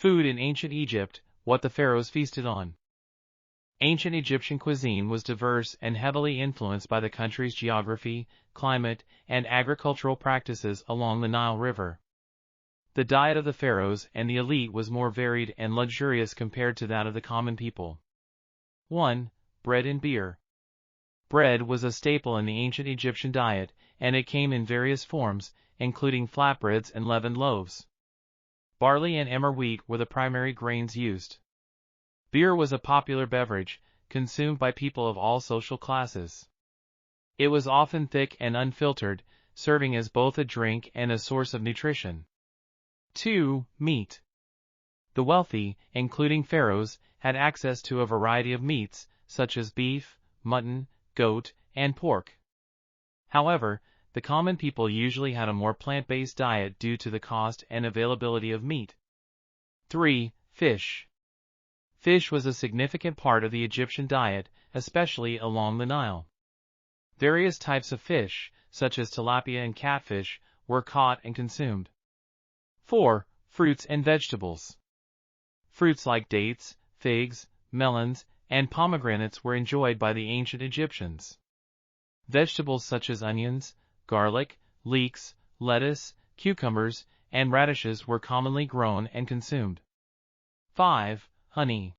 Food in ancient Egypt, what the pharaohs feasted on. Ancient Egyptian cuisine was diverse and heavily influenced by the country's geography, climate, and agricultural practices along the Nile River. The diet of the pharaohs and the elite was more varied and luxurious compared to that of the common people. 1. Bread and beer. Bread was a staple in the ancient Egyptian diet, and it came in various forms, including flatbreads and leavened loaves. Barley and emmer wheat were the primary grains used. Beer was a popular beverage, consumed by people of all social classes. It was often thick and unfiltered, serving as both a drink and a source of nutrition. 2. Meat. The wealthy, including pharaohs, had access to a variety of meats, such as beef, mutton, goat, and pork. However, the common people usually had a more plant-based diet due to the cost and availability of meat. 3. Fish. Fish was a significant part of the Egyptian diet, especially along the Nile. Various types of fish, such as tilapia and catfish, were caught and consumed. 4. Fruits and vegetables. Fruits like dates, figs, melons, and pomegranates were enjoyed by the ancient Egyptians. Vegetables such as onions, garlic, leeks, lettuce, cucumbers, and radishes were commonly grown and consumed. 5. Honey.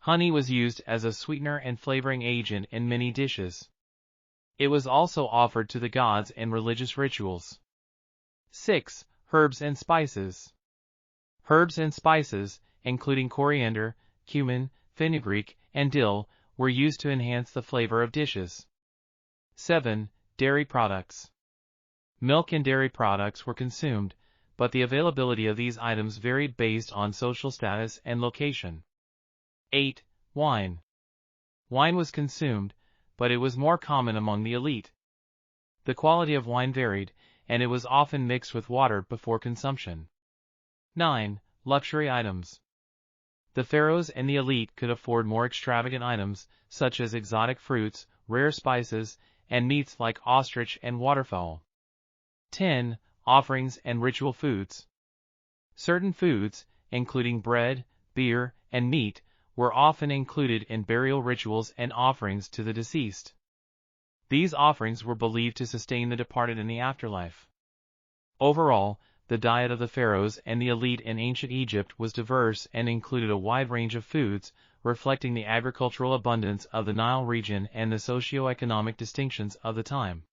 Honey was used as a sweetener and flavoring agent in many dishes. It was also offered to the gods in religious rituals. 6. Herbs and spices. Herbs and spices, including coriander, cumin, fenugreek, and dill, were used to enhance the flavor of dishes. 7. Dairy products. Milk and dairy products were consumed, but the availability of these items varied based on social status and location. 8. Wine. Wine was consumed, but it was more common among the elite. The quality of wine varied, and it was often mixed with water before consumption. 9. Luxury items. The pharaohs and the elite could afford more extravagant items, such as exotic fruits, rare spices, and meats like ostrich and waterfowl. 10. Offerings and ritual foods. Certain foods, including bread, beer, and meat, were often included in burial rituals and offerings to the deceased. These offerings were believed to sustain the departed in the afterlife. Overall, the diet of the pharaohs and the elite in ancient Egypt was diverse and included a wide range of foods, reflecting the agricultural abundance of the Nile region and the socio-economic distinctions of the time.